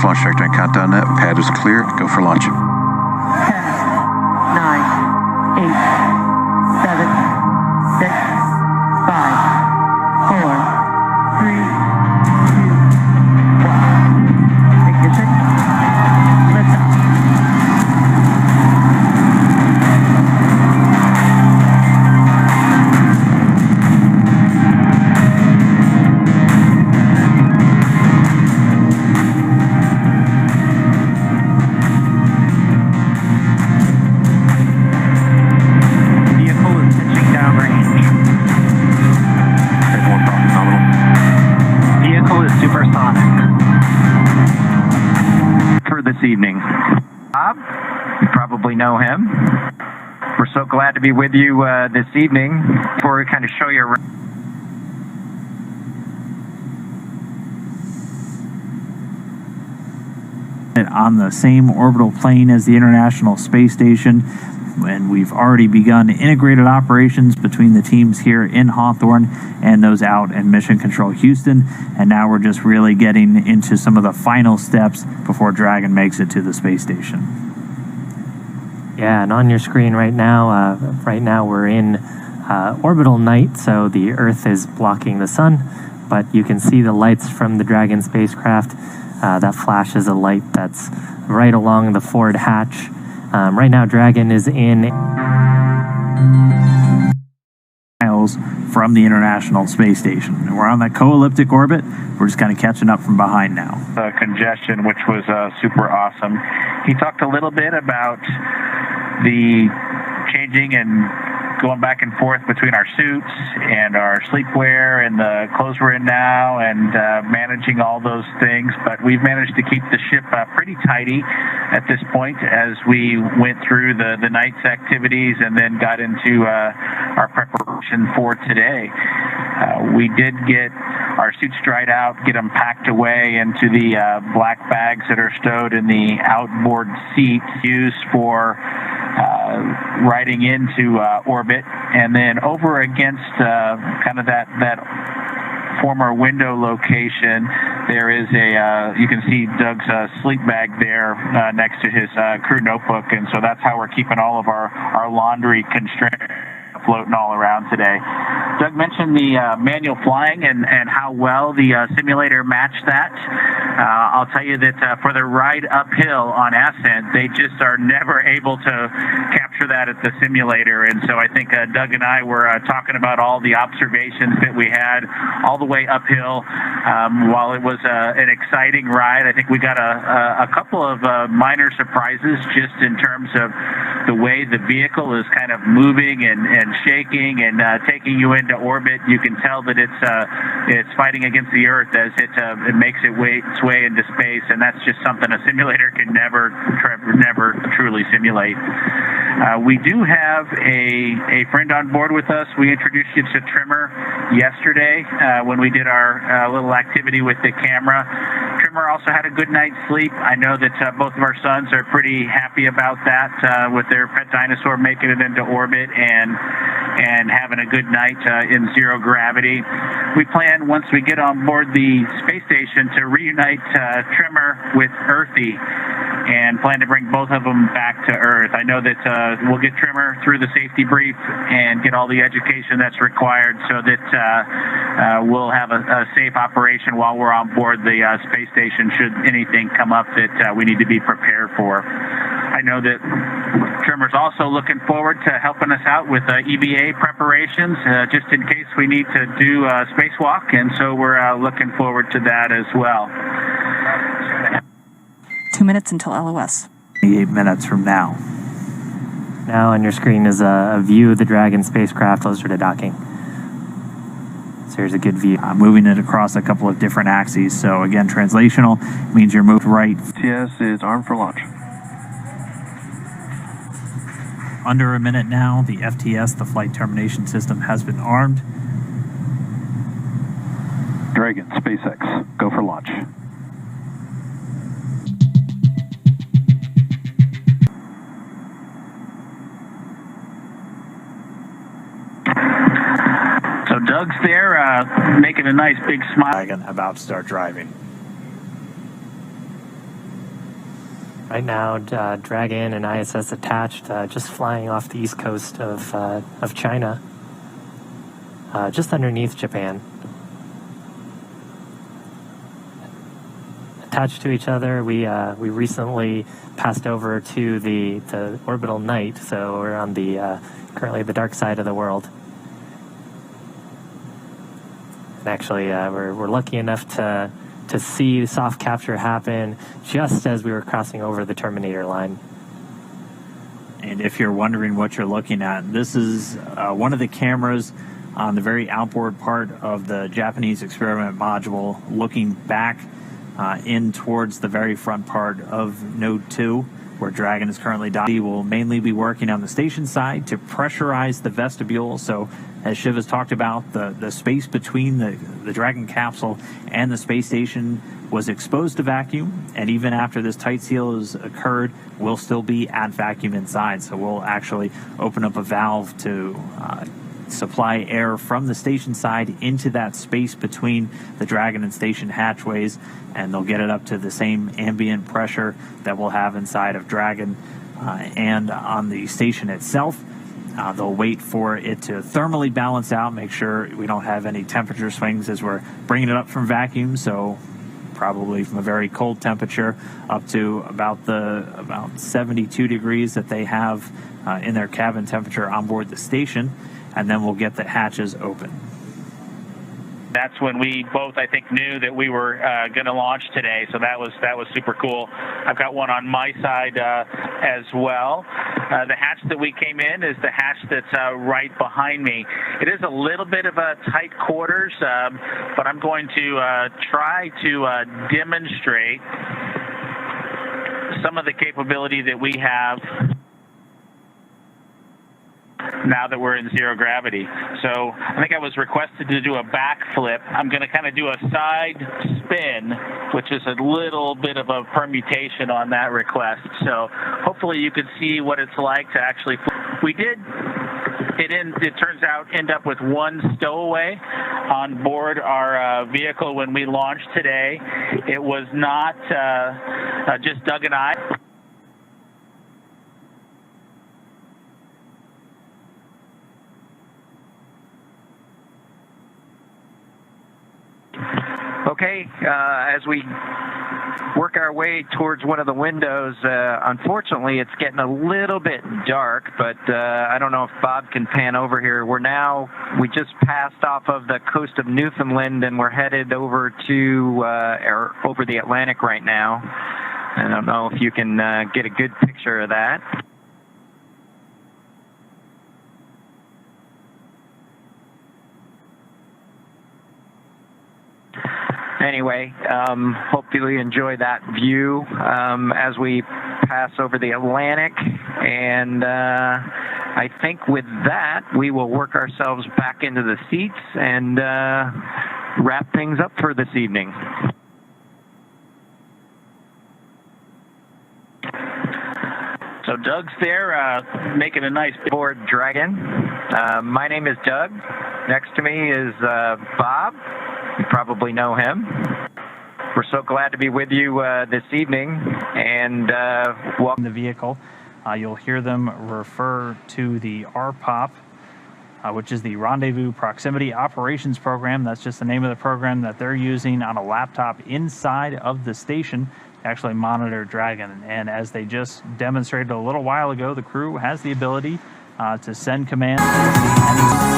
launch trajectory and countdown net. Pad is clear. Go for launch. 10, 9, 8, 7, 6, 5, 4, 3, 2, 1. Ignition. Liftoff. This evening. Bob, you probably know him. We're so glad to be with you this evening for kind of show you around. On the same orbital plane as the International Space Station, and we've already begun integrated operations between the teams here in Hawthorne and those out in Mission Control Houston, and now we're just really getting into some of the final steps before Dragon makes it to the space station. Yeah, and on your screen right now we're in orbital night, so the Earth is blocking the sun, but you can see the lights from the Dragon spacecraft. That flashes a light that's right along the forward hatch. Right now, Dragon is in miles from the International Space Station. And we're on that co-elliptic orbit. We're just kind of catching up from behind now. Congestion, which was super awesome. He talked a little bit about the changing and going back and forth between our suits and our sleepwear and the clothes we're in now, and managing all those things. But we've managed to keep the ship pretty tidy at this point as we went through the night's activities and then got into our preparation for today. We did get our suits dried out, get them packed away into the black bags that are stowed in the outboard seat used for riding into orbit, and then over against kind of that former window location, there is a you can see Doug's sleep bag there next to his crew notebook, and so that's how we're keeping all of our laundry constrained floating all around today. Doug mentioned the manual flying and how well the simulator matched that. I'll tell you that for the ride uphill on ascent, they just are never able to capture that at the simulator. And so I think Doug and I were talking about all the observations that we had all the way uphill. While it was an exciting ride, I think we got a couple of minor surprises just in terms of the way the vehicle is kind of moving and shaking and taking you into orbit. You can tell that it's fighting against the Earth as it makes its way into space, and that's just something a simulator can never truly simulate. We do have a friend on board with us. We introduced you to Trimmer yesterday when we did our little activity with the camera. Trimmer also had a good night's sleep. I know that both of our sons are pretty happy about that with their pet dinosaur making it into orbit and having a good night in zero gravity. We plan, once we get on board the space station, to reunite Trimmer with Earthy and plan to bring both of them back to Earth. I know that we'll get Trimmer through the safety brief and get all the education that's required so that we'll have a safe operation while we're on board the space station should anything come up that we need to be prepared for. I know that Trimmer's also looking forward to helping us out with EVA preparations, just in case we need to do a spacewalk, and so we're looking forward to that as well. 2 minutes until LOS. 8 minutes from now. Now on your screen is a view of the Dragon spacecraft closer to docking. So here's a good view. Moving it across a couple of different axes. So again, translational means you're moved right. TS is armed for launch. Under a minute now, the FTS, the Flight Termination System, has been armed. Dragon, SpaceX, go for launch. So Doug's there making a nice big smile. Dragon about to start driving. Right now, Dragon and ISS attached, just flying off the east coast of China, just underneath Japan. Attached to each other, we recently passed over to the orbital night, so we're on the currently the dark side of the world. And actually, we're lucky enough to see soft capture happen just as we were crossing over the Terminator line. And if you're wondering what you're looking at, this is one of the cameras on the very outboard part of the Japanese experiment module, looking back in towards the very front part of Node 2, where Dragon is currently docking. We will mainly be working on the station side to pressurize the vestibule. So, as Shiv has talked about, the space between the Dragon capsule and the space station was exposed to vacuum, and even after this tight seal has occurred, we'll still be at vacuum inside. So we'll actually open up a valve to supply air from the station side into that space between the Dragon and station hatchways, and they'll get it up to the same ambient pressure that we'll have inside of Dragon and on the station itself. They'll wait for it to thermally balance out, make sure we don't have any temperature swings as we're bringing it up from vacuum, so probably from a very cold temperature up to about 72 degrees that they have in their cabin temperature on board the station, and then we'll get the hatches open. That's when we both, I think, knew that we were going to launch today. So that was super cool. I've got one on my side as well. The hatch that we came in is the hatch that's right behind me. It is a little bit of a tight quarters, but I'm going to try to demonstrate some of the capability that we have now that we're in zero gravity. So I think I was requested to do a backflip. I'm going to kind of do a side spin, which is a little bit of a permutation on that request. So hopefully you could see what it's like to actually we did it turns out end up with one stowaway on board our vehicle when we launched today. It was not just Doug and I. Okay, as we work our way towards one of the windows, unfortunately it's getting a little bit dark, but I don't know if Bob can pan over here. We just passed off of the coast of Newfoundland and we're headed over to over the Atlantic right now. I don't know if you can get a good picture of that. Anyway, hopefully you enjoy that view as we pass over the Atlantic, and I think with that we will work ourselves back into the seats and wrap things up for this evening. So Doug's there making a nice board Dragon. My name is Doug. Next to me is Bob. You probably know him. We're so glad to be with you this evening, and welcome the vehicle. You'll hear them refer to the RPOP, which is the Rendezvous Proximity Operations Program. That's just the name of the program that they're using on a laptop inside of the station to actually monitor Dragon. And as they just demonstrated a little while ago, the crew has the ability to send commands to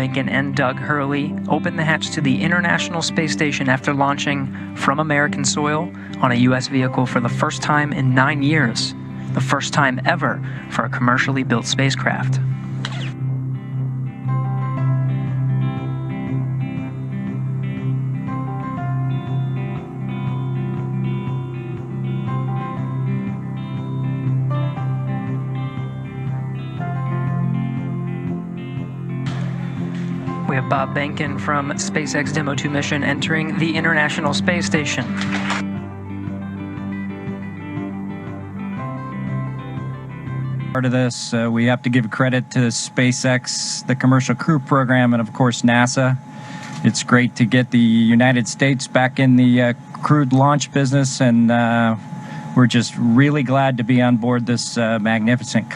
Behnken and Doug Hurley opened the hatch to the International Space Station after launching from American soil on a U.S. vehicle for the first time in 9 years, the first time ever for a commercially built spacecraft. We have Bob Behnken from SpaceX Demo 2 mission entering the International Space Station. Part of this, we have to give credit to SpaceX, the Commercial Crew Program, and of course NASA. It's great to get the United States back in the crewed launch business, and we're just really glad to be on board this magnificent